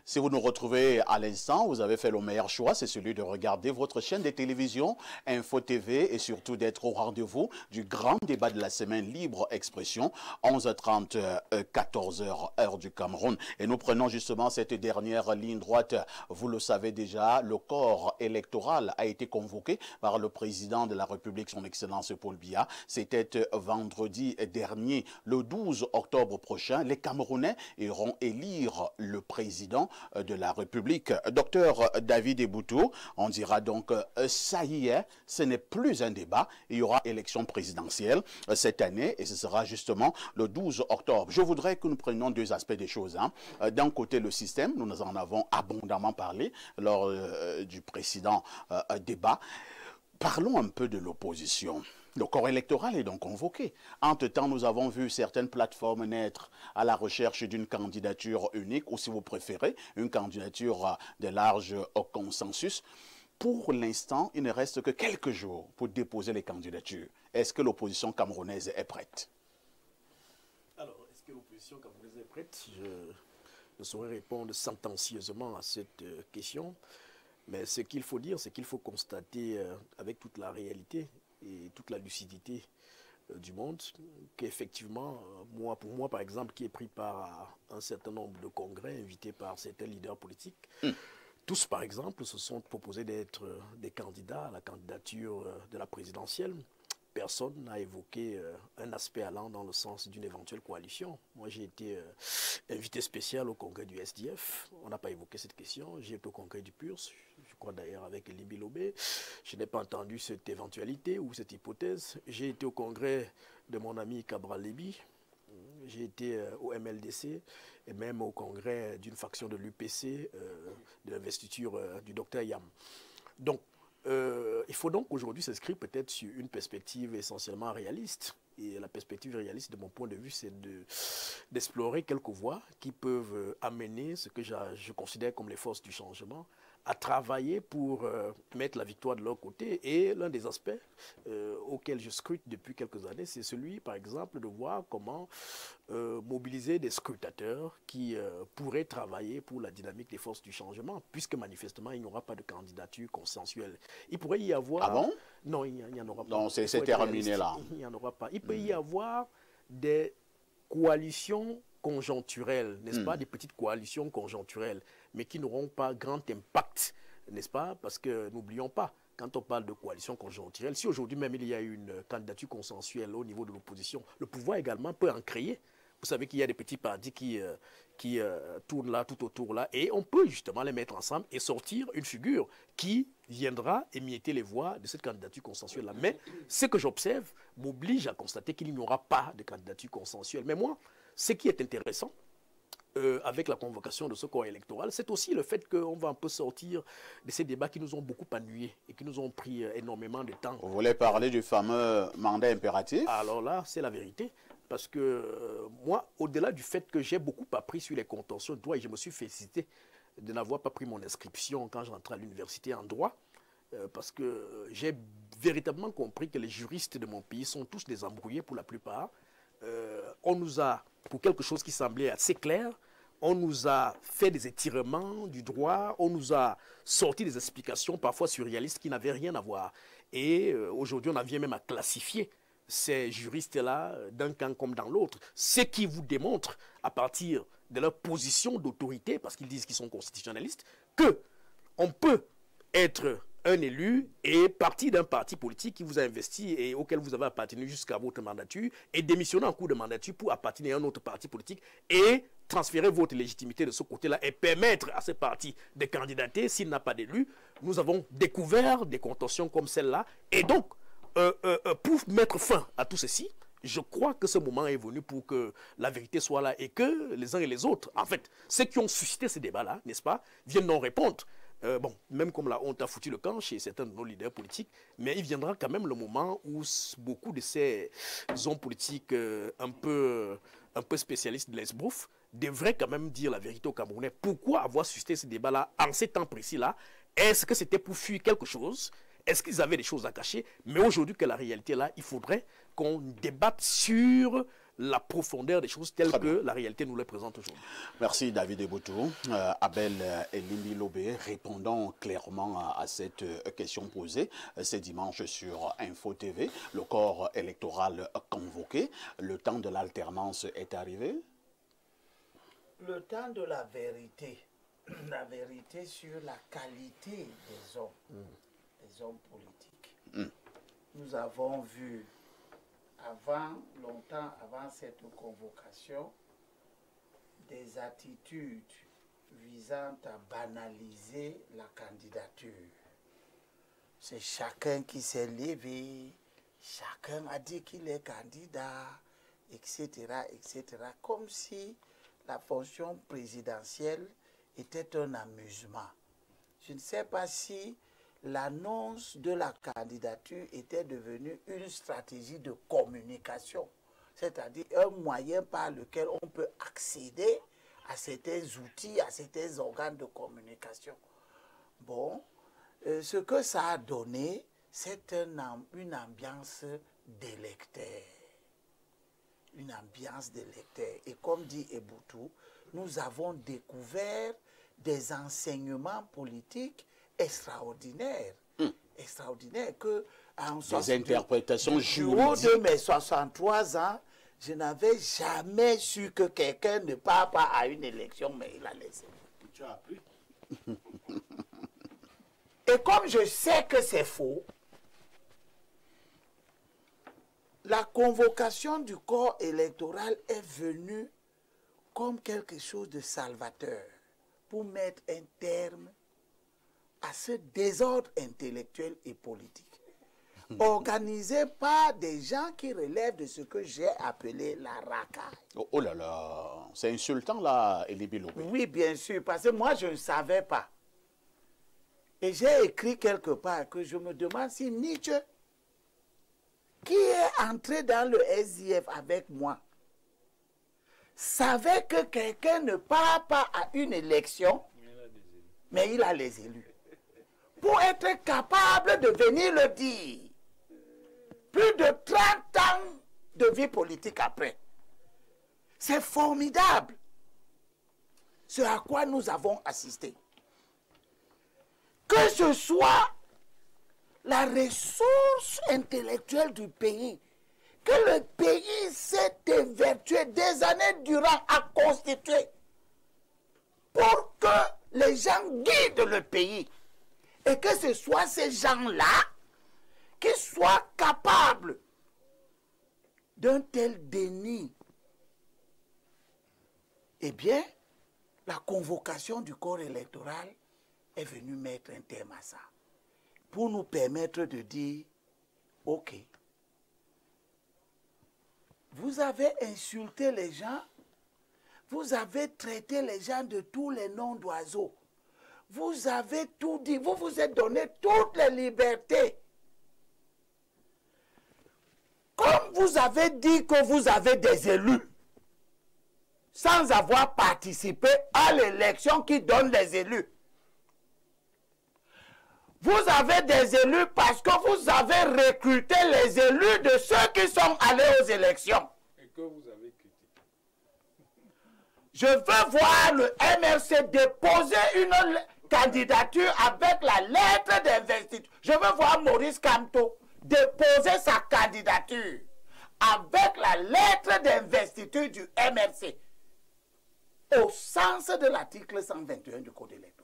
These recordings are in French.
Si vous nous retrouvez à l'instant, vous avez fait le meilleur choix, c'est celui de regarder votre chaîne de télévision Info TV et surtout d'être au rendez-vous du grand débat de la semaine Libre Expression, 11h30, 14h, heure du Cameroun. Et nous prenons justement cette dernière ligne droite. Vous le savez déjà, le corps électoral a été convoqué par le président de la République, son Excellence Paul Biya. C'était vendredi dernier, le 12 octobre prochain. Les Camerounais iront élire le président de la République. Docteur David Eboutou, on dira donc ça y est, ce n'est plus un débat. Il y aura élection présidentielle cette année et ce sera justement le 12 octobre. Je voudrais que nous prenions deux aspects des choses. D'un côté, le système, nous en avons abondamment parlé lors du précédent débat. Parlons un peu de l'opposition. Le corps électoral est donc convoqué. Entre-temps, nous avons vu certaines plateformes naître à la recherche d'une candidature unique, ou si vous préférez, une candidature de large consensus. Pour l'instant, il ne reste que quelques jours pour déposer les candidatures. Est-ce que l'opposition camerounaise est prête? Alors, est-ce que l'opposition camerounaise est prête? Je ne saurais répondre sentencieusement à cette question. Mais ce qu'il faut dire, c'est qu'il faut constater avec toute la réalité et toute la lucidité du monde qu'effectivement, pour moi par exemple, qui est pris par un certain nombre de congrès invités par certains leaders politiques, tous par exemple se sont proposés d'être des candidats à la candidature de la présidentielle. Personne n'a évoqué un aspect allant dans le sens d'une éventuelle coalition. Moi, j'ai été invité spécial au congrès du SDF. On n'a pas évoqué cette question. J'ai été au congrès du PURS, je crois d'ailleurs avec Limbi Lobé. Je n'ai pas entendu cette éventualité ou cette hypothèse. J'ai été au congrès de mon ami Cabral Lébi. J'ai été au MLDC et même au congrès d'une faction de l'UPC, de l'investiture du docteur Yam. Donc, il faut donc aujourd'hui s'inscrire peut-être sur une perspective essentiellement réaliste. Et la perspective réaliste, de mon point de vue, c'est d'explorer quelques voies qui peuvent amener ce que je considère comme les forces du changement à travailler pour mettre la victoire de leur côté. Et l'un des aspects auxquels je scrute depuis quelques années, c'est celui, par exemple, de voir comment mobiliser des scrutateurs qui pourraient travailler pour la dynamique des forces du changement, puisque manifestement, il n'y aura pas de candidature consensuelle. Il pourrait y avoir... Ah bon? Non, il n'y en aura pas. Non, c'est terminé là. Il n'y en aura pas. Il peut y avoir des coalitions conjoncturelles, n'est-ce pas, des petites coalitions conjoncturelles, mais qui n'auront pas grand impact, n'est-ce pas, parce que n'oublions pas, quand on parle de coalition conjoncturelle, si aujourd'hui même il y a une candidature consensuelle au niveau de l'opposition, le pouvoir également peut en créer. Vous savez qu'il y a des petits partis qui tournent là, tout autour là, et on peut justement les mettre ensemble et sortir une figure qui viendra émietter les voix de cette candidature consensuelle là. Mais ce que j'observe m'oblige à constater qu'il n'y aura pas de candidature consensuelle. Mais moi, ce qui est intéressant avec la convocation de ce corps électoral, c'est aussi le fait qu'on va un peu sortir de ces débats qui nous ont beaucoup ennuyés et qui nous ont pris énormément de temps. Vous voulez parler du fameux mandat impératif? Alors là, c'est la vérité. Parce que moi, au-delà du fait que j'ai beaucoup appris sur les contentieux de droit et je me suis félicité de n'avoir pas pris mon inscription quand j'entrais à l'université en droit, parce que j'ai véritablement compris que les juristes de mon pays sont tous des embrouillés pour la plupart. On nous a, pour quelque chose qui semblait assez clair, on nous a fait des étirements du droit, on nous a sorti des explications parfois surréalistes qui n'avaient rien à voir. Et aujourd'hui, on en vient même à classifier ces juristes-là d'un camp comme dans l'autre. Ce qui vous démontre, à partir de leur position d'autorité, parce qu'ils disent qu'ils sont constitutionnalistes, qu'on peut être un élu et parti d'un parti politique qui vous a investi et auquel vous avez appartenu jusqu'à votre mandature et démissionner en cours de mandature pour appartenir à un autre parti politique et transférer votre légitimité de ce côté-là et permettre à ce parti de candidater s'il n'a pas d'élu. Nous avons découvert des contentions comme celle-là et donc, pour mettre fin à tout ceci, je crois que ce moment est venu pour que la vérité soit là et que les uns et les autres, en fait, ceux qui ont suscité ces débats-là, n'est-ce pas, viennent en répondre. Bon, même comme la honte a foutu le camp chez certains de nos leaders politiques, mais il viendra quand même le moment où beaucoup de ces hommes politiques un peu spécialistes de l'esbrouf devraient quand même dire la vérité aux Camerounais. Pourquoi avoir suscité ce débat-là en ces temps précis-là? Est-ce que c'était pour fuir quelque chose? Est-ce qu'ils avaient des choses à cacher? Mais aujourd'hui que la réalité est là, il faudrait qu'on débatte sur la profondeur des choses telles que la réalité nous les présente aujourd'hui. Merci David Eboutou. Abel Elimbi Lobé, répondant clairement à cette question posée ce dimanche sur Info TV. Le corps électoral convoqué, le temps de l'alternance est arrivé? Le temps de la vérité sur la qualité des hommes politiques. Nous avons vu longtemps avant cette convocation, des attitudes visant à banaliser la candidature. C'est chacun qui s'est levé, chacun a dit qu'il est candidat, etc., etc., comme si la fonction présidentielle était un amusement. Je ne sais pas si l'annonce de la candidature était devenue une stratégie de communication, c'est-à-dire un moyen par lequel on peut accéder à certains outils, à certains organes de communication. Bon, ce que ça a donné, c'est une ambiance d'électeurs. Une ambiance d'électeurs. Et comme dit Eboutou, nous avons découvert des enseignements politiques extraordinaires. Extraordinaires que des interprétations juridiques. Du haut de mes 63 ans, je n'avais jamais su que quelqu'un ne part pas à une élection, mais il a laissé. Tu as appris. Et comme je sais que c'est faux, la convocation du corps électoral est venue comme quelque chose de salvateur pour mettre un terme à ce désordre intellectuel et politique, organisé par des gens qui relèvent de ce que j'ai appelé la racaille. Oh là là, c'est insultant là, Elimbi Lobé. Oui, bien sûr, parce que moi je ne savais pas. Et j'ai écrit quelque part que je me demande si Nietzsche, qui est entré dans le SIF avec moi, savait que quelqu'un ne part pas à une élection, mais il a les élus. Pour être capable de venir le dire, plus de 30 ans de vie politique après. C'est formidable ce à quoi nous avons assisté. Que ce soit la ressource intellectuelle du pays, que le pays s'est évertué des années durant à constituer pour que les gens guident le pays et que ce soit ces gens-là qui soient capables d'un tel déni. Eh bien, la convocation du corps électoral est venue mettre un terme à ça, pour nous permettre de dire, ok, vous avez insulté les gens, vous avez traité les gens de tous les noms d'oiseaux, vous avez tout dit, vous vous êtes donné toutes les libertés. Comme vous avez dit que vous avez des élus, sans avoir participé à l'élection qui donne les élus, vous avez des élus parce que vous avez recruté les élus de ceux qui sont allés aux élections. Et que vous avez critiqué. Je veux voir le MRC déposer une candidature avec la lettre d'investiture. Je veux voir Maurice Kamto déposer sa candidature avec la lettre d'investiture du MRC au sens de l'article 121 du Code électoral.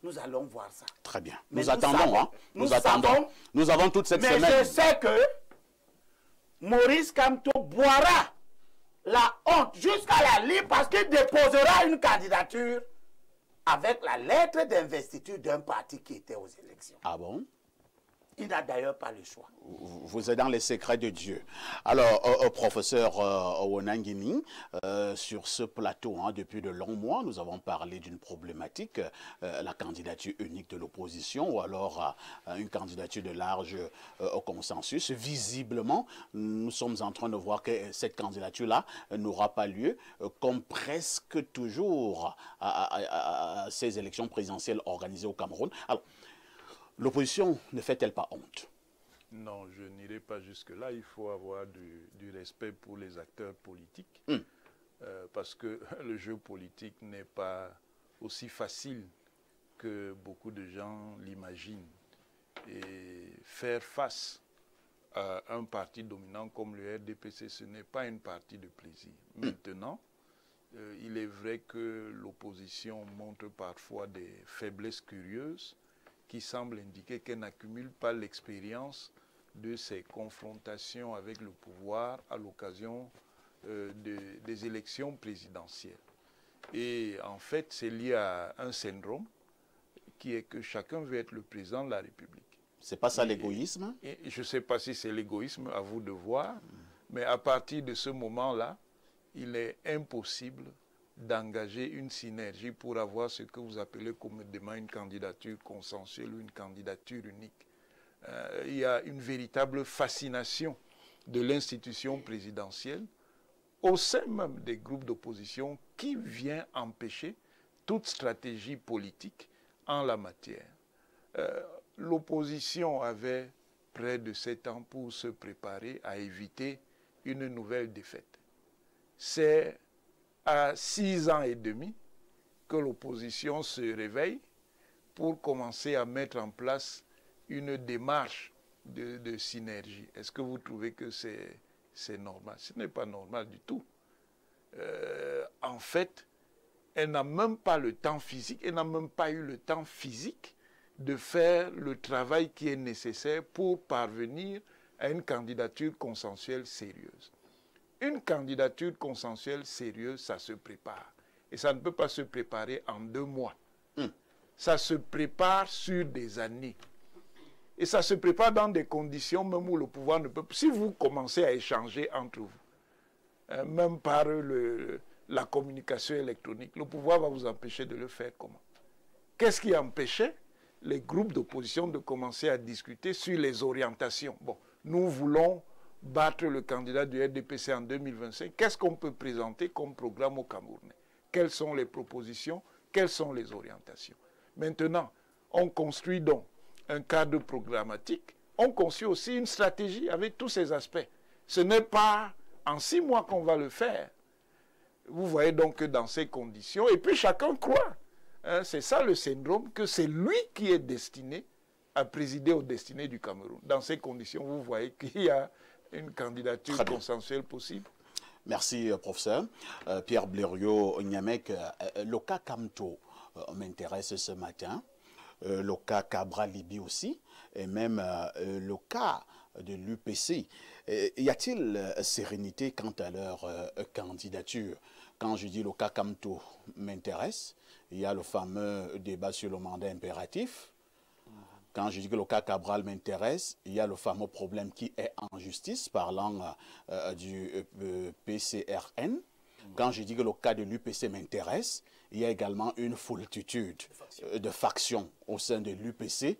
Nous allons voir ça. Très bien. Mais Nous attendons, savons, hein. Nous attendons. Nous avons toute cette semaine. Mais je sais que Maurice Kamto boira la honte jusqu'à la lie parce qu'il déposera une candidature avec la lettre d'investiture d'un parti qui était aux élections. Ah bon? Il n'a d'ailleurs pas le choix. Vous êtes dans les secrets de Dieu. Alors, professeur Owonangini, sur ce plateau, hein, depuis de longs mois, nous avons parlé d'une problématique, la candidature unique de l'opposition, ou alors une candidature de large consensus. Visiblement, nous sommes en train de voir que cette candidature-là n'aura pas lieu, comme presque toujours à ces élections présidentielles organisées au Cameroun. Alors, l'opposition ne fait-elle pas honte? Non, je n'irai pas jusque-là. Il faut avoir du respect pour les acteurs politiques. Parce que le jeu politique n'est pas aussi facile que beaucoup de gens l'imaginent. Et faire face à un parti dominant comme le RDPC, ce n'est pas une partie de plaisir. Maintenant, il est vrai que l'opposition montre parfois des faiblesses curieuses qui semblent indiquer qu'elle n'accumule pas l'expérience de ces confrontations avec le pouvoir à l'occasion des élections présidentielles. Et en fait, c'est lié à un syndrome qui est que chacun veut être le président de la République. C'est pas ça l'égoïsme? Je ne sais pas si c'est l'égoïsme, à vous de voir, mais à partir de ce moment-là, il est impossible d'engager une synergie pour avoir ce que vous appelez communément une candidature consensuelle ou une candidature unique. Il y a une véritable fascination de l'institution présidentielle au sein même des groupes d'opposition qui vient empêcher toute stratégie politique en la matière. L'opposition avait près de 7 ans pour se préparer à éviter une nouvelle défaite. C'est à 6 ans et demi que l'opposition se réveille pour commencer à mettre en place une démarche de synergie. Est-ce que vous trouvez que c'est normal? Ce n'est pas normal du tout. En fait, elle n'a même pas le temps physique, elle n'a même pas eu le temps physique de faire le travail qui est nécessaire pour parvenir à une candidature consensuelle sérieuse. Une candidature consensuelle sérieuse, ça se prépare. Et ça ne peut pas se préparer en 2 mois. Ça se prépare sur des années. Et ça se prépare dans des conditions même où le pouvoir ne peut pas... Si vous commencez à échanger entre vous, même par la communication électronique, le pouvoir va vous empêcher de le faire comment? Qu'est-ce qui empêchait les groupes d'opposition de commencer à discuter sur les orientations? Bon, nous voulons battre le candidat du RDPC en 2025. Qu'est-ce qu'on peut présenter comme programme au Camerounais? Quelles sont les propositions? Quelles sont les orientations? Maintenant, on construit donc un cadre programmatique. On construit aussi une stratégie avec tous ces aspects. Ce n'est pas en 6 mois qu'on va le faire. Vous voyez donc que dans ces conditions, et puis chacun croit, hein, c'est ça le syndrome, que c'est lui qui est destiné à présider aux destinées du Cameroun. Dans ces conditions, vous voyez qu'il y a une candidature consensuelle possible. Merci, professeur. Pierre Blériot-Niamek, le cas Kamto m'intéresse ce matin. Le cas Cabral-Liby aussi, et même le cas de l'UPC. Y a-t-il sérénité quant à leur candidature? Quand je dis le cas Kamto m'intéresse, il y a le fameux débat sur le mandat impératif. Quand je dis que le cas Cabral m'intéresse, il y a le fameux problème qui est en justice, parlant du PCRN. Quand je dis que le cas de l'UPC m'intéresse, il y a également une foultitude de factions au sein de l'UPC.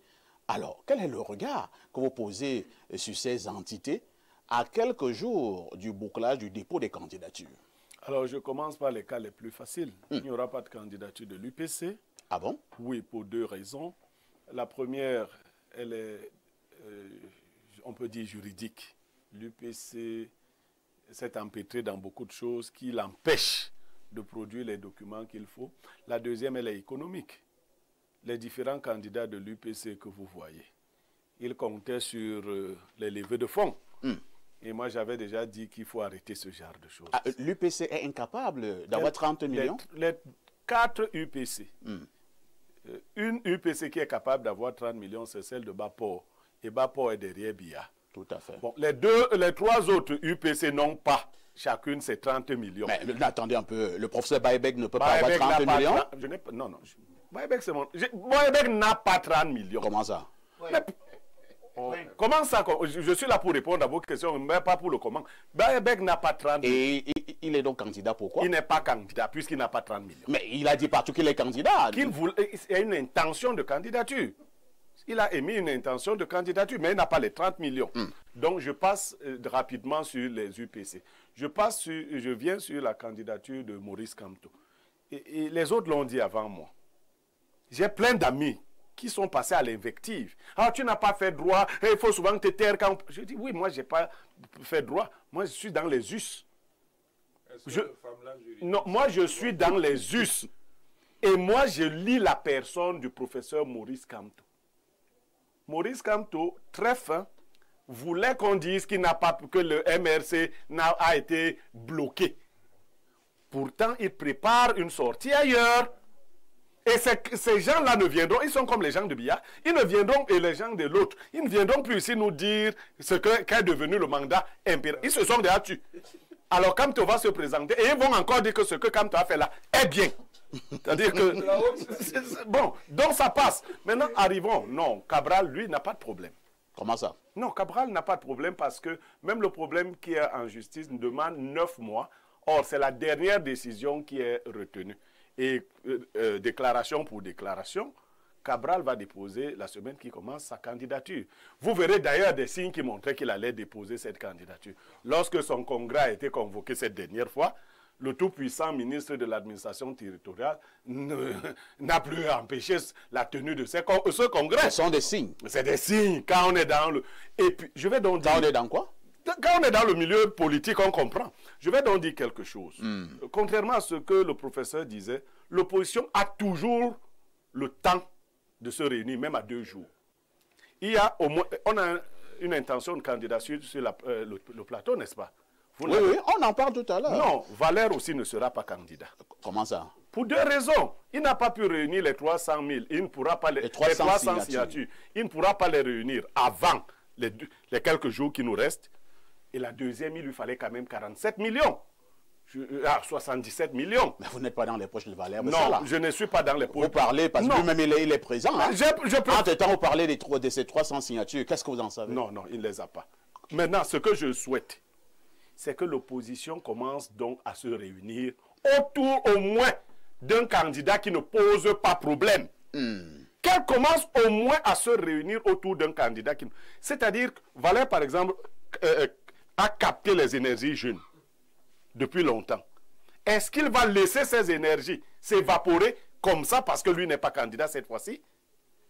Alors, quel est le regard que vous posez sur ces entités à quelques jours du bouclage du dépôt des candidatures? Alors, je commence par les cas les plus faciles. Il n'y aura pas de candidature de l'UPC. Ah bon? Oui, pour 2 raisons. La première, elle est, on peut dire, juridique. L'UPC s'est empêtré dans beaucoup de choses qui l'empêchent de produire les documents qu'il faut. La deuxième, elle est économique. Les différents candidats de l'UPC que vous voyez, ils comptaient sur les levées de fonds. Et moi, j'avais déjà dit qu'il faut arrêter ce genre de choses. Ah, l'UPC est incapable d'avoir 30 millions? Les 4 UPC. Une UPC qui est capable d'avoir 30 millions, c'est celle de Bapor. Et Bapor est derrière BIA. Tout à fait. Bon, les 3 autres UPC n'ont pas chacune ses 30 millions. Mais attendez un peu, le professeur Baïbek ne peut pas avoir 30 millions? Non, non. Baïbek, c'est mon... Baïbek n'a pas 30 millions. Comment ça? Comment ça? Je suis là pour répondre à vos questions, mais pas pour le comment. Baïbek n'a pas 30 millions. Et il est donc candidat pourquoi? Il n'est pas candidat puisqu'il n'a pas 30 millions. Mais il a dit partout qu'il est candidat. Il y a une intention de candidature. Il a émis une intention de candidature, mais il n'a pas les 30 millions. Donc, je passe rapidement sur les UPC. Je viens sur la candidature de Maurice Kamto. Et les autres l'ont dit avant moi. J'ai plein d'amis qui sont passés à l'invective. Ah, tu n'as pas fait droit, il faut souvent te taire quand... Je dis, oui, moi, je n'ai pas fait droit. Moi, je suis dans les us. Non, moi, je suis dans les us. Et moi, je lis la personne du professeur Maurice Kamto. Maurice Kamto, très fin, voulait qu'on dise qu'il n'a pas, que le MRC a été bloqué. Pourtant, il prépare une sortie ailleurs. Et ces gens-là ne viendront, ils sont comme les gens de Biya, ils ne viendront, et les gens de l'autre, ils ne viendront plus ici nous dire ce qu'est devenu le mandat impérial. Ils se sont déjà tués. Alors Kamto va se présenter et ils vont encore dire que ce que Kamto a fait là est bien. C'est-à-dire que... Bon, donc ça passe. Maintenant, arrivons. Non, Cabral, lui, n'a pas de problème. Comment ça? Non, Cabral n'a pas de problème parce que même le problème qui est en justice demande 9 mois. Or, c'est la dernière décision qui est retenue. Et déclaration pour déclaration, Cabral va déposer la semaine qui commence sa candidature. Vous verrez d'ailleurs des signes qui montraient qu'il allait déposer cette candidature. Lorsque son congrès a été convoqué cette dernière fois, le tout-puissant ministre de l'administration territoriale n'a plus empêché la tenue de ce congrès. Ce sont des signes. C'est des signes quand on est dans le... Et puis, je vais donc dire... Quand on est dans quoi? Quand on est dans le milieu politique, on comprend. Je vais donc dire quelque chose. Contrairement à ce que le professeur disait, l'opposition a toujours le temps de se réunir, même à 2 jours. Il y a au moins... On a une intention de candidature sur le plateau, n'est-ce pas? Oui, on en parle tout à l'heure. Non, Valère aussi ne sera pas candidat. Comment ça? Pour 2 raisons. Il n'a pas pu réunir les 300 000. Il ne pourra pas les 300 signatures. Il ne pourra pas les réunir avant les quelques jours qui nous restent. Et la deuxième, il lui fallait quand même 47 millions. 77 millions. Mais vous n'êtes pas dans les poches de Valère. Non, je ne suis pas dans les poches. Vous parlez parce que lui-même, il est présent. Hein? Entre-temps, vous parlez de ces 300 signatures. Qu'est-ce que vous en savez? Non, il ne les a pas. Maintenant, ce que je souhaite, c'est que l'opposition commence donc à se réunir autour au moins d'un candidat qui ne pose pas problème. Qu'elle commence au moins à se réunir autour d'un candidat qui... C'est-à-dire que Valère, par exemple, a capté les énergies jeunes depuis longtemps. Est-ce qu'il va laisser ces énergies s'évaporer comme ça parce que lui n'est pas candidat cette fois-ci?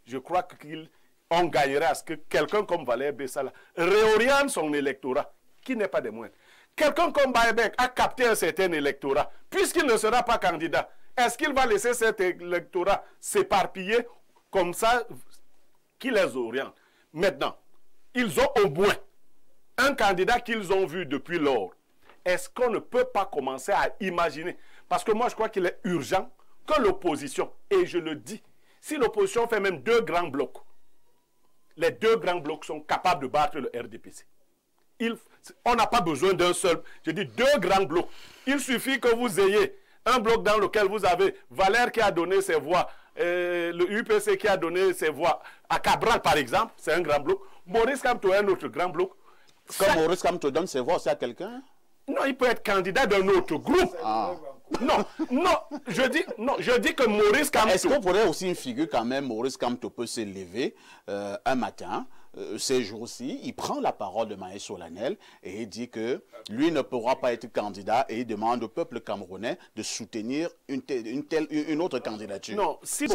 Je crois qu'on gagnerait à ce que quelqu'un comme Valère Bessala réoriente son électorat, qui n'est pas des moindres. Quelqu'un comme Baebek a capté un certain électorat, puisqu'il ne sera pas candidat. Est-ce qu'il va laisser cet électorat s'éparpiller comme ça, qui les oriente? Maintenant, ils ont au moins un candidat qu'ils ont vu depuis lors. Est-ce qu'on ne peut pas commencer à imaginer? Parce que moi, je crois qu'il est urgent que l'opposition, et je le dis, si l'opposition fait même 2 grands blocs, les 2 grands blocs sont capables de battre le RDPC. On n'a pas besoin d'un seul, je dis 2 grands blocs. Il suffit que vous ayez un bloc dans lequel vous avez Valère qui a donné ses voix, le UPC qui a donné ses voix à Cabral par exemple, c'est un grand bloc. Maurice Kamto est un autre grand bloc. Comme Maurice Kamto donne ses voix aussi à quelqu'un? Non, il peut être candidat d'un autre groupe. Je dis que Maurice Kamto... Est-ce qu'on pourrait aussi une figure quand même, Maurice Kamto peut se lever un matin, ces jours-ci, il prend la parole de manière solennelle et il dit que lui ne pourra pas être candidat et il demande au peuple camerounais de soutenir une autre candidature. Non, si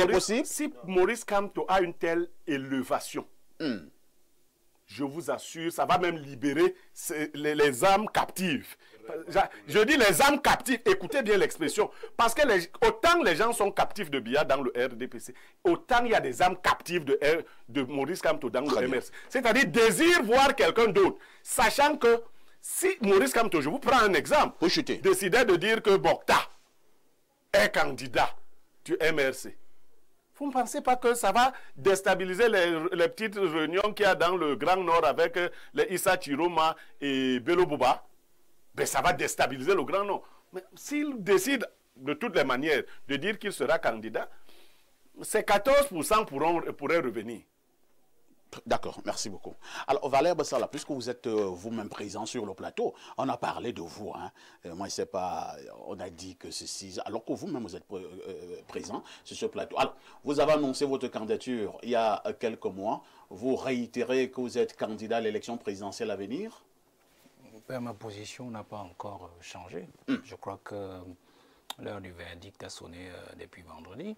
Maurice Kamto a une telle élévation, je vous assure, ça va même libérer les âmes captives. Je dis les âmes captives, écoutez bien l'expression, parce que autant les gens sont captifs de Biya dans le RDPC, autant il y a des âmes captives de Maurice Kamto dans le MRC. C'est-à-dire désir voir quelqu'un d'autre, sachant que si Maurice Kamto, je vous prends un exemple, décidait de dire que Bokta est candidat du MRC, vous ne pensez pas que ça va déstabiliser les petites réunions qu'il y a dans le Grand Nord avec les Issa Chiroma et Bello Bouba? Ben, ça va déstabiliser le Grand Nord. Mais s'il décide de toutes les manières de dire qu'il sera candidat, ces 14% pourraient revenir. D'accord, merci beaucoup. Alors, Valère Bessala, puisque vous êtes vous-même présent sur le plateau, on a parlé de vous. Hein. Moi, je ne sais pas, on a dit que ceci, alors que vous-même, vous êtes présent sur ce plateau. Alors, vous avez annoncé votre candidature il y a quelques mois. Vous réitérez que vous êtes candidat à l'élection présidentielle à venir? Ma position n'a pas encore changé. Je crois que l'heure du verdict a sonné depuis vendredi.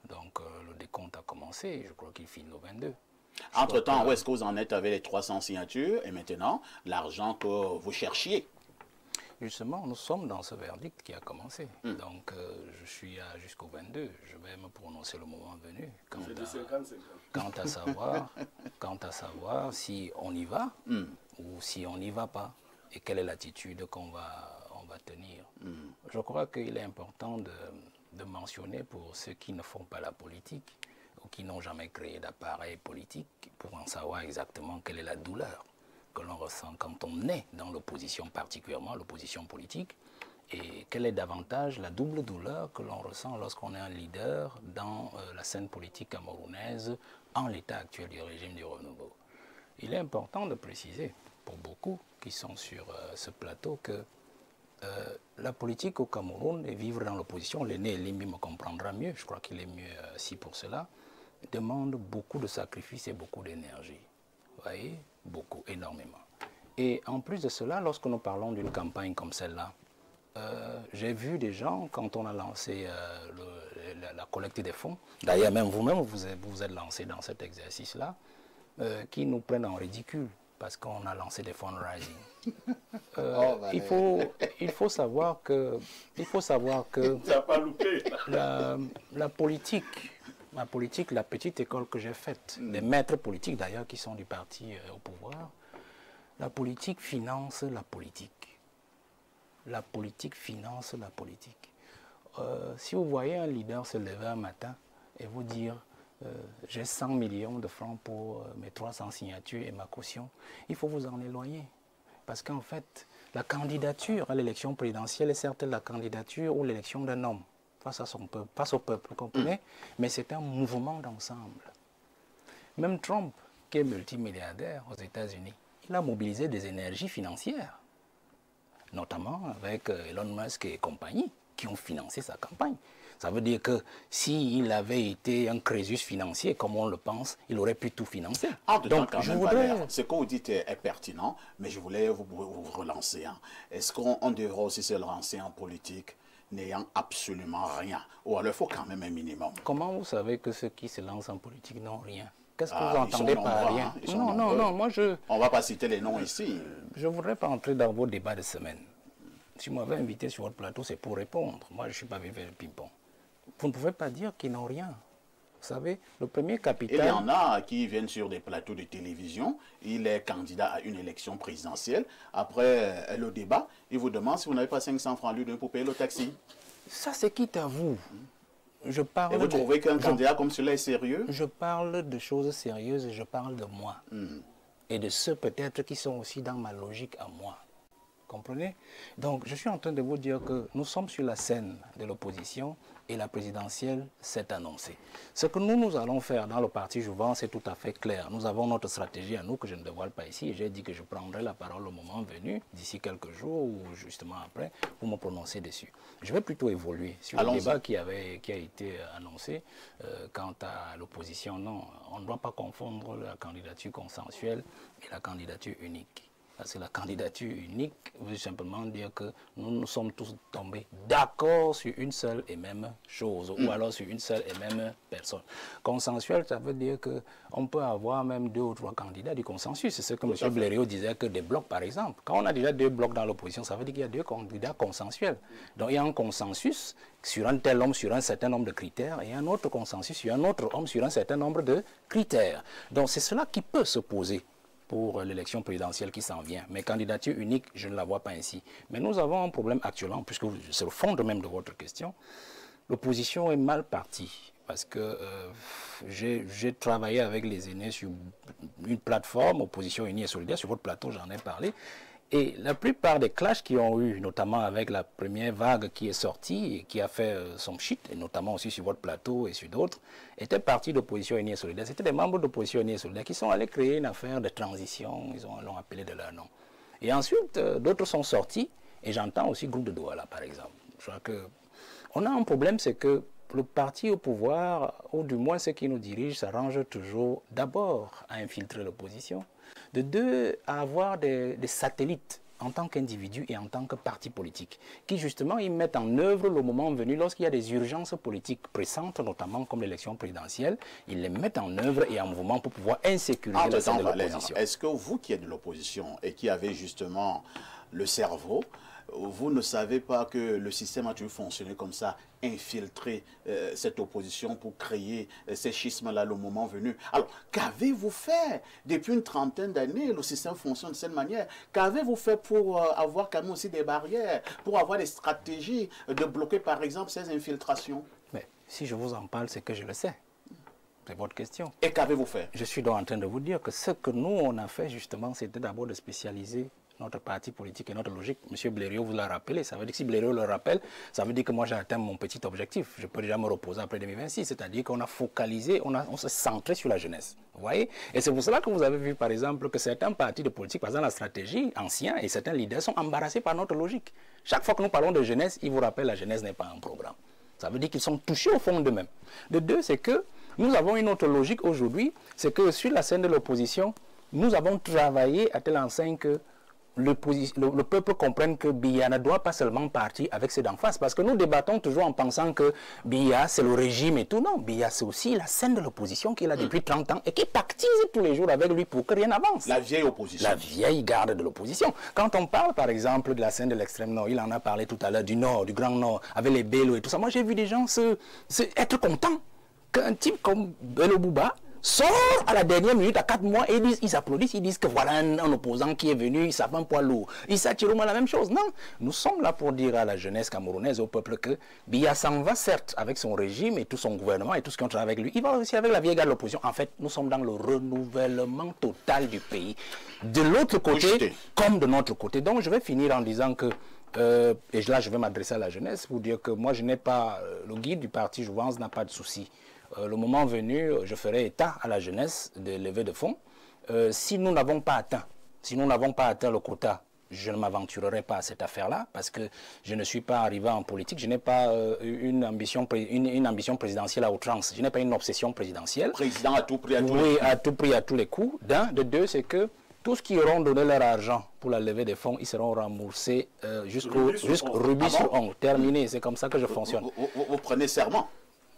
Donc le décompte a commencé, je crois qu'il finit au 22. Entre-temps, où est-ce que vous en êtes avec les 300 signatures et maintenant l'argent que vous cherchiez? Justement, nous sommes dans ce verdict qui a commencé. Donc, je suis jusqu'au 22. Je vais me prononcer le moment venu. Quant à savoir si on y va ou si on n'y va pas et quelle est l'attitude qu'on va tenir. Je crois qu'il est important de mentionner pour ceux qui ne font pas la politique ou qui n'ont jamais créé d'appareil politique pour en savoir exactement quelle est la douleur que l'on ressent quand on est dans l'opposition, particulièrement l'opposition politique, et quelle est davantage la double douleur que l'on ressent lorsqu'on est un leader dans la scène politique camerounaise en l'état actuel du régime du renouveau. Il est important de préciser, pour beaucoup qui sont sur ce plateau, que la politique au Cameroun et vivre dans l'opposition, l'aîné Limbi me comprendra mieux, je crois qu'il est mieux assis pour cela, demande beaucoup de sacrifices et beaucoup d'énergie. Vous voyez? Beaucoup, énormément. Et en plus de cela, lorsque nous parlons d'une campagne comme celle-là, j'ai vu des gens, quand on a lancé la collecte des fonds, d'ailleurs même vous-même, vous êtes lancé dans cet exercice-là, qui nous prennent en ridicule parce qu'on a lancé des fundraising. Il faut savoir que la politique, la petite école que j'ai faite, les maîtres politiques d'ailleurs qui sont du parti au pouvoir, la politique finance la politique. La politique finance la politique. Si vous voyez un leader se lever un matin et vous dire j'ai 100 millions de francs pour mes 300 signatures et ma caution, il faut vous en éloigner. Parce qu'en fait, la candidature à l'élection présidentielle est certes la candidature ou l'élection d'un homme face à son peuple, face au peuple, vous comprenez? Mais c'est un mouvement d'ensemble. Même Trump, qui est multimilliardaire aux États-Unis, il a mobilisé des énergies financières, notamment avec Elon Musk et compagnie, qui ont financé sa campagne. Ça veut dire que s'il avait été un Crésus financier, comme on le pense, il aurait pu tout financer. Donc, je voudrais... Ce que vous dites est pertinent, mais je voulais vous relancer. Hein. Est-ce qu'on devrait aussi se lancer en politique n'ayant absolument rien? Ou alors il faut quand même un minimum. Comment vous savez que ceux qui se lancent en politique n'ont rien? Qu'est-ce que vous entendez par rien? Non, moi je... On ne va pas citer les noms ici. Je ne voudrais pas entrer dans vos débats de semaine. Si vous m'avez invité sur votre plateau, c'est pour répondre. Moi, je ne suis pas venu faire le ping-pong. Vous ne pouvez pas dire qu'ils n'ont rien. Vous savez, le premier capital... Il y en a qui viennent sur des plateaux de télévision. Il est candidat à une élection présidentielle. Après le débat, il vous demande si vous n'avez pas 500 francs lui pour payer le taxi. Ça, c'est quitte à vous. Je parle et vous trouvez qu'un candidat comme cela est sérieux? Je parle de choses sérieuses et je parle de moi. Et de ceux peut-être qui sont aussi dans ma logique à moi. Comprenez? Donc, je suis en train de vous dire que nous sommes sur la scène de l'opposition et la présidentielle s'est annoncée. Ce que nous allons faire dans le parti Jouvence, c'est tout à fait clair. Nous avons notre stratégie à nous que je ne dévoile pas ici et j'ai dit que je prendrai la parole au moment venu, d'ici quelques jours ou justement après, pour me prononcer dessus. Je vais plutôt évoluer sur le débat qui a été annoncé quant à l'opposition. Non, on ne doit pas confondre la candidature consensuelle et la candidature unique. Parce que la candidature unique veut simplement dire que nous sommes tous tombés d'accord sur une seule et même chose, ou alors sur une seule et même personne. Consensuel, ça veut dire qu'on peut avoir même 2 ou 3 candidats du consensus. C'est ce que M. Blériot disait, que des blocs, par exemple. Quand on a déjà 2 blocs dans l'opposition, ça veut dire qu'il y a 2 candidats consensuels. Donc il y a un consensus sur un tel homme, sur un certain nombre de critères, et un autre consensus sur un autre homme, sur un certain nombre de critères. Donc c'est cela qui peut se poser pour l'élection présidentielle qui s'en vient. Mais candidature unique, je ne la vois pas ainsi. Mais nous avons un problème actuellement, puisque c'est le fond même de votre question. L'opposition est mal partie, parce que j'ai travaillé avec les aînés sur une plateforme, Opposition Unie et Solidaire, sur votre plateau, j'en ai parlé. Et la plupart des clashs qui ont eu, notamment avec la première vague qui est sortie et qui a fait son shit, et notamment aussi sur votre plateau et sur d'autres, étaient partis d'Opposition Unie et Solidaire. C'était des membres d'Opposition Unie et Solidaire qui sont allés créer une affaire de transition, ils l'ont appelé de leur nom. Et ensuite, d'autres sont sortis, et j'entends aussi groupe de Douala, par exemple. Je crois qu'on a un problème, c'est que le parti au pouvoir, ou du moins ceux qui nous dirigent, s'arrangent toujours d'abord à infiltrer l'opposition, de 2 à avoir des satellites en tant qu'individu et en tant que parti politique, qui justement ils mettent en œuvre le moment venu, lorsqu'il y a des urgences politiques pressantes, notamment comme l'élection présidentielle, ils les mettent en œuvre et en mouvement pour pouvoir insécuriser la scène de l'opposition. Est-ce que vous qui êtes de l'opposition et qui avez justement le cerveau, vous ne savez pas que le système a toujours fonctionné comme ça, infiltrer cette opposition pour créer ces schismes-là le moment venu? Alors, qu'avez-vous fait depuis une trentaine d'années? Le système fonctionne de cette manière. Qu'avez-vous fait pour avoir quand même aussi des barrières, pour avoir des stratégies de bloquer par exemple ces infiltrations? Mais si je vous en parle, c'est que je le sais. C'est votre question. Et qu'avez-vous fait? Je suis donc en train de vous dire que ce que nous, on a fait justement, c'était d'abord de spécialiser notre parti politique et notre logique. M. Blériot vous l'a rappelé. Ça veut dire que si Blériot le rappelle, ça veut dire que moi j'ai atteint mon petit objectif. Je peux déjà me reposer après 2026. C'est-à-dire qu'on a focalisé, on s'est centré sur la jeunesse. Vous voyez? Et c'est pour cela que vous avez vu par exemple que certains partis de politique, par exemple la stratégie anciens et certains leaders sont embarrassés par notre logique. Chaque fois que nous parlons de jeunesse, ils vous rappellent que la jeunesse n'est pas un programme. Ça veut dire qu'ils sont touchés au fond d'eux-mêmes. De deux, c'est que nous avons une autre logique aujourd'hui, c'est que sur la scène de l'opposition, nous avons travaillé à telle enseigne que le peuple comprenne que Biya ne doit pas seulement partir avec ceux d'en face. Parce que nous débattons toujours en pensant que Biya, c'est le régime et tout. Non, Biya, c'est aussi la scène de l'opposition qui est là depuis 30 ans et qui pactise tous les jours avec lui pour que rien n'avance. La vieille opposition. La vieille garde de l'opposition. Quand on parle, par exemple, de la scène de l'extrême nord, il en a parlé tout à l'heure, du nord, du grand nord, avec les Bello et tout ça. Moi, j'ai vu des gens être contents qu'un type comme Bello Bouba sort à la dernière minute, à 4 mois, et ils applaudissent, ils disent que voilà un opposant qui est venu, il savent un poids lourd. Issa Chiroma, la même chose. Non, nous sommes là pour dire à la jeunesse camerounaise, au peuple que Biya s'en va certes avec son régime et tout son gouvernement et tout ce qui ont travaillé avec lui. Il va aussi avec la vieille garde de l'opposition. En fait, nous sommes dans le renouvellement total du pays. De l'autre côté, comme de notre côté. Donc je vais finir en disant que et là, je vais m'adresser à la jeunesse pour dire que moi, je n'ai pas, le guide du parti Jouvence n'a pas de souci. Le moment venu, je ferai état à la jeunesse de levée de fonds. Si nous n'avons pas atteint, le quota, je ne m'aventurerai pas à cette affaire-là parce que je ne suis pas arrivé en politique. Je n'ai pas une ambition présidentielle à outrance. Je n'ai pas une obsession présidentielle. Président à tout prix, à tous les coups. Oui, à tout prix, à tous les coups. D'un. De deux, c'est que tous qui auront donné leur argent pour la levée des fonds, ils seront remboursés jusqu'au rubis sur ongle. Terminé, c'est comme ça que je fonctionne. Vous prenez serment?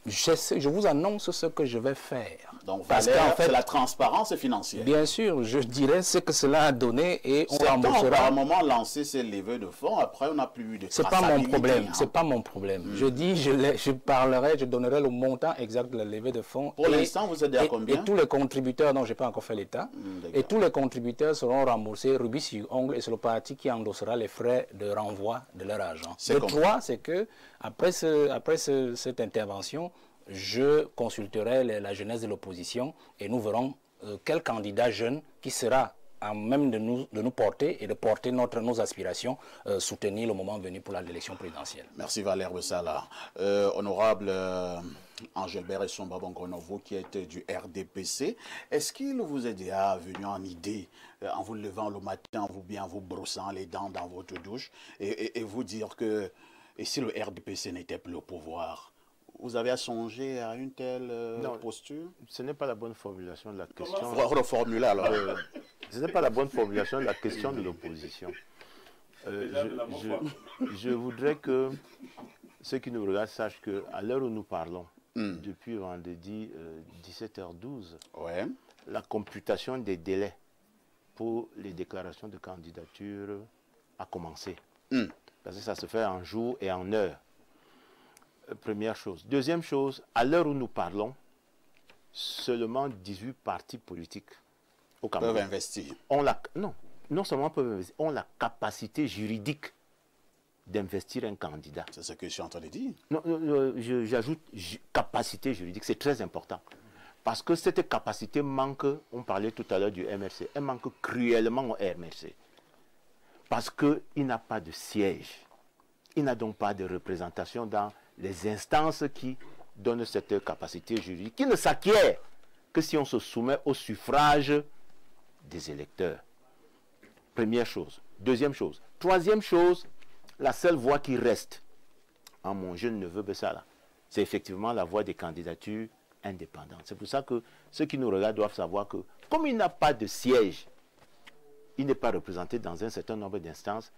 Je vous annonce ce que je vais faire. Donc, parce qu'en fait, c'est la transparence financière. Bien sûr, je dirais ce que cela a donné et on remboursera. remboursera. Par un moment lancé ces levées de fonds, après on n'a plus eu de traçabilité. C'est pas mon problème. C'est pas mon problème. Je dis, je parlerai, je donnerai le montant exact de la levée de fonds. Pour l'instant, vous êtes à combien? Et tous les contributeurs, non, je n'ai pas encore fait l'État, et tous les contributeurs seront remboursés rubis sur ongle et c'est le parti qui endossera les frais de renvoi de leur argent. Le 3, c'est que après cette intervention, je consulterai la jeunesse de l'opposition et nous verrons quel candidat jeune qui sera à même de nous porter et de porter nos aspirations, soutenir le moment venu pour l'élection présidentielle. Merci Valère Bessala. Honorable Angelbert Essomba Bongonovo qui est du RDPC, est-ce qu'il vous est déjà venu en idée, en vous levant le matin, en vous brossant les dents dans votre douche, et vous dire que, et si le RDPC n'était plus au pouvoir, vous avez songé à une telle posture? Ce n'est pas la bonne formulation de la question. Reformuler alors. Ce n'est pas la bonne formulation de la question de l'opposition. Je voudrais que ceux qui nous regardent sachent qu'à l'heure où nous parlons, depuis vendredi 17h12, la computation des délais pour les déclarations de candidature a commencé. Parce que ça se fait en jour et en heure. Première chose. Deuxième chose, à l'heure où nous parlons, seulement 18 partis politiques au Cameroun peuvent investir. Non seulement peuvent investir, ont la capacité juridique d'investir un candidat. C'est ce que je suis en train de dire. Non, j'ajoute capacité juridique, c'est très important. Parce que cette capacité manque, on parlait tout à l'heure du MRC, elle manque cruellement au MRC. Parce qu'il n'a pas de siège. Il n'a donc pas de représentation dans les instances qui donnent cette capacité juridique, qui ne s'acquiert que si on se soumet au suffrage des électeurs. Première chose. Deuxième chose. Troisième chose, la seule voie qui reste en mon jeune neveu Bessala, c'est effectivement la voie des candidatures indépendantes. C'est pour ça que ceux qui nous regardent doivent savoir que, comme il n'a pas de siège il n'est pas représenté dans un certain nombre d'instances,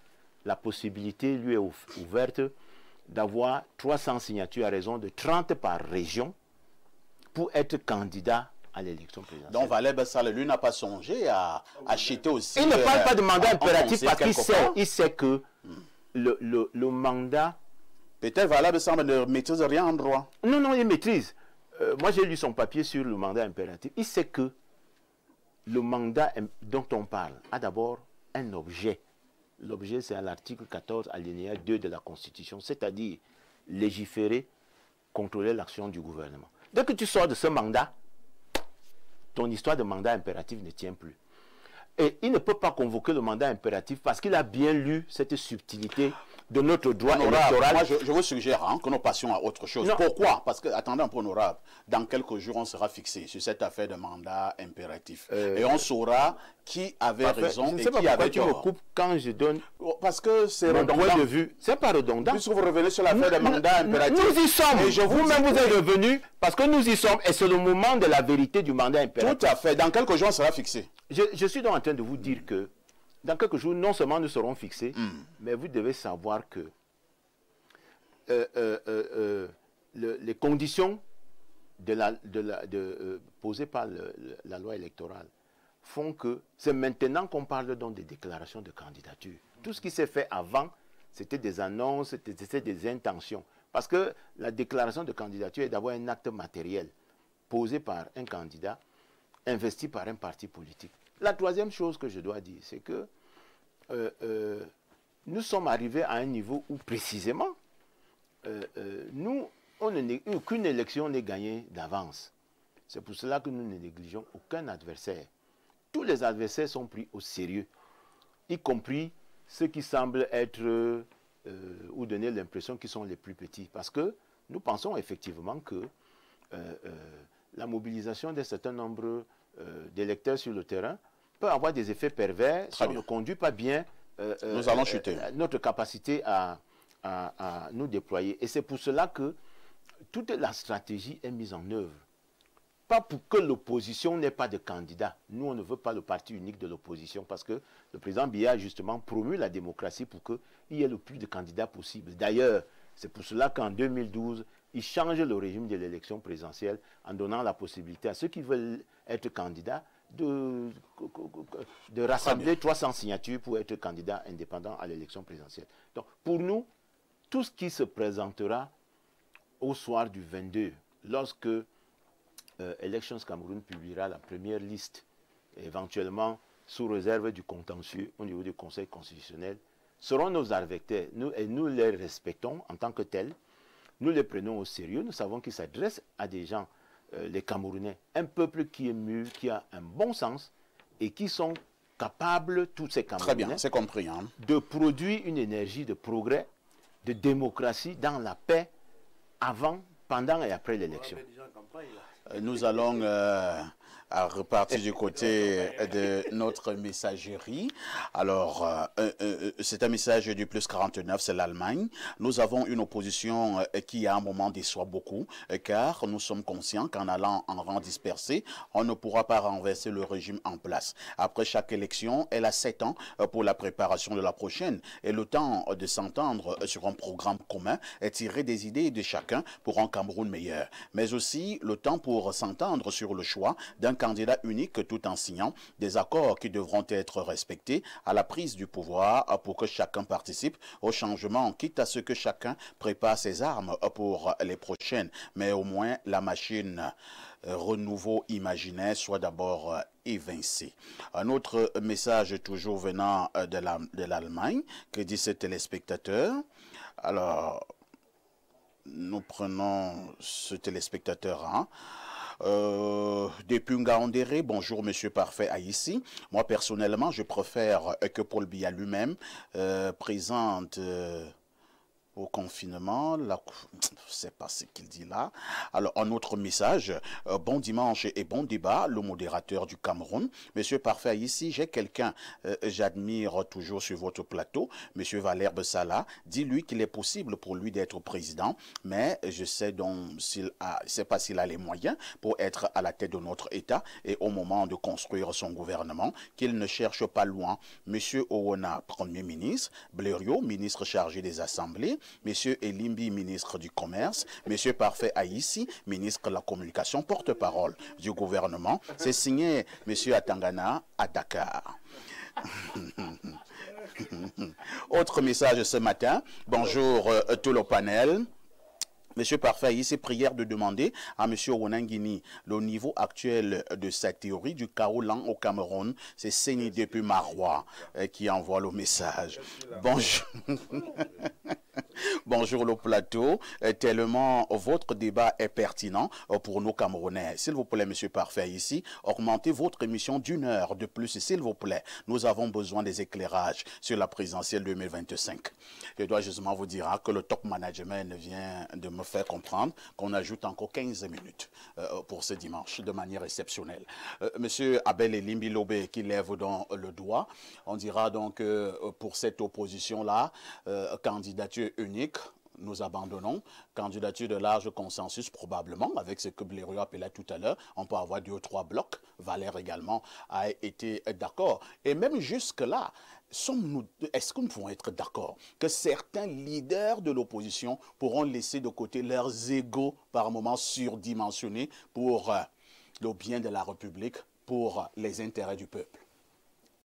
la possibilité lui est ouverte d'avoir 300 signatures à raison de 30 par région pour être candidat à l'élection présidentielle. Donc Valère Bessale, lui, n'a pas songé à acheter aussi... Il ne parle pas de mandat impératif parce qu'il sait que le mandat... Peut-être Valère Bessale ne maîtrise rien en droit. Non, non, il maîtrise. Moi, j'ai lu son papier sur le mandat impératif. Il sait que le mandat dont on parle a d'abord un objet. L'objet, c'est à l'article 14, alinéa 2 de la Constitution, c'est-à-dire légiférer, contrôler l'action du gouvernement. Dès que tu sors de ce mandat, ton histoire de mandat impératif ne tient plus. Et il ne peut pas convoquer le mandat impératif parce qu'il a bien lu cette subtilité de notre droit électoral. Moi, je vous suggère que nous passions à autre chose. Non. Pourquoi? Parce que, attendez un peu, honorable, dans quelques jours, on sera fixé sur cette affaire de mandat impératif. Et on saura qui avait raison et qui avait tu me tort. coupes quand je donne Parce que c'est mon redondant. point de vue. C'est pas redondant. Puisque vous revenez sur l'affaire de mandat impératif. Nous y sommes. Et je Vous-même, vous êtes revenu parce que nous y sommes et c'est le moment de la vérité du mandat impératif. Tout à fait. Dans quelques jours, on sera fixé. Je suis donc en train de vous dire que dans quelques jours, non seulement nous serons fixés, mais vous devez savoir que les conditions posées par la loi électorale font que c'est maintenant qu'on parle donc des déclarations de candidature. Tout ce qui s'est fait avant, c'était des annonces, c'était des intentions. Parce que la déclaration de candidature est d'avoir un acte matériel posé par un candidat, investi par un parti politique. La troisième chose que je dois dire, c'est que nous sommes arrivés à un niveau où précisément, aucune élection n'est gagnée d'avance. C'est pour cela que nous ne négligeons aucun adversaire. Tous les adversaires sont pris au sérieux, y compris ceux qui semblent être ou donner l'impression qu'ils sont les plus petits. Parce que nous pensons effectivement que la mobilisation d'un certain nombre d'électeurs sur le terrain peut avoir des effets pervers si on ne conduit pas bien nous allons chuter. Notre capacité à nous déployer. Et c'est pour cela que toute la stratégie est mise en œuvre. Pas pour que l'opposition n'ait pas de candidat. Nous, on ne veut pas le parti unique de l'opposition parce que le président Biya a justement promu la démocratie pour qu'il y ait le plus de candidats possible. D'ailleurs, c'est pour cela qu'en 2012, il change le régime de l'élection présidentielle en donnant la possibilité à ceux qui veulent être candidats de rassembler 300 signatures pour être candidat indépendant à l'élection présidentielle. Donc, pour nous, tout ce qui se présentera au soir du 22, lorsque Elections Cameroun publiera la première liste, éventuellement sous réserve du contentieux au niveau du Conseil constitutionnel, seront nos adversaires. Nous les respectons en tant que tels. Nous les prenons au sérieux. Nous savons qu'ils s'adressent à des gens, les Camerounais, un peuple qui est mûr, qui a un bon sens et qui sont capables, tous ces Camerounais, très bien, c'est compris, de produire une énergie de progrès, de démocratie dans la paix avant, pendant et après l'élection. Nous allons repartir du côté de notre messagerie. Alors, c'est un message du plus 49, c'est l'Allemagne. Nous avons une opposition qui à un moment déçoit beaucoup, car nous sommes conscients qu'en allant en rang dispersé, on ne pourra pas renverser le régime en place. Après chaque élection, elle a 7 ans pour la préparation de la prochaine et le temps de s'entendre sur un programme commun et tirer des idées de chacun pour un Cameroun meilleur. Mais aussi le temps pour s'entendre sur le choix d'un candidat unique tout en signant des accords qui devront être respectés à la prise du pouvoir pour que chacun participe au changement, quitte à ce que chacun prépare ses armes pour les prochaines. Mais au moins la machine renouveau imaginaire soit d'abord évincée. Un autre message toujours venant de l'Allemagne que dit ce téléspectateur. Alors, nous prenons ce téléspectateur. Depuis Ngaondéré, bonjour Monsieur Parfait Aïssi. Moi personnellement, je préfère que Paul Biya lui-même présente au confinement. Je ne sais pas ce qu'il dit là. Alors, un autre message. Bon dimanche et bon débat. Le modérateur du Cameroun. Monsieur Parfait, ici, j'ai quelqu'un, j'admire toujours sur votre plateau, Monsieur Valère Bessala. Dis-lui qu'il est possible pour lui d'être président, mais je sais donc sais pas s'il a les moyens pour être à la tête de notre État et au moment de construire son gouvernement, qu'il ne cherche pas loin. Monsieur Owona, Premier ministre, Blériot, ministre chargé des Assemblées, Monsieur Elimbi, ministre du Commerce, Monsieur Parfait Aïssi, ministre de la Communication, porte-parole du gouvernement. C'est signé Monsieur Atangana à Dakar. Autre message ce matin. Bonjour tout le panel. Monsieur Parfait, ici, prière de demander à Monsieur Wonangini le niveau actuel de sa théorie du chaos lent au Cameroun. C'est Séni depuis Marois qui envoie le message. Bonjour. Bonjour le plateau, tellement votre débat est pertinent pour nos Camerounais. S'il vous plaît, Monsieur Parfait, ici, augmentez votre émission d'1 heure de plus, s'il vous plaît. Nous avons besoin des éclairages sur la présidentielle 2025. Je dois justement vous dire que le top management vient de me faire comprendre qu'on ajoute encore 15 minutes pour ce dimanche, de manière exceptionnelle. Monsieur Abel Elimbi Lobé qui lève donc le doigt, on dira donc pour cette opposition-là, candidature unique, nous abandonnons. Candidature de large consensus probablement, avec ce que Blériot appelait tout à l'heure. On peut avoir 2 ou 3 blocs. Valère également a été d'accord. Et même jusque-là, est-ce que nous pouvons être d'accord que certains leaders de l'opposition pourront laisser de côté leurs égos par moments surdimensionnés pour le bien de la République, pour les intérêts du peuple?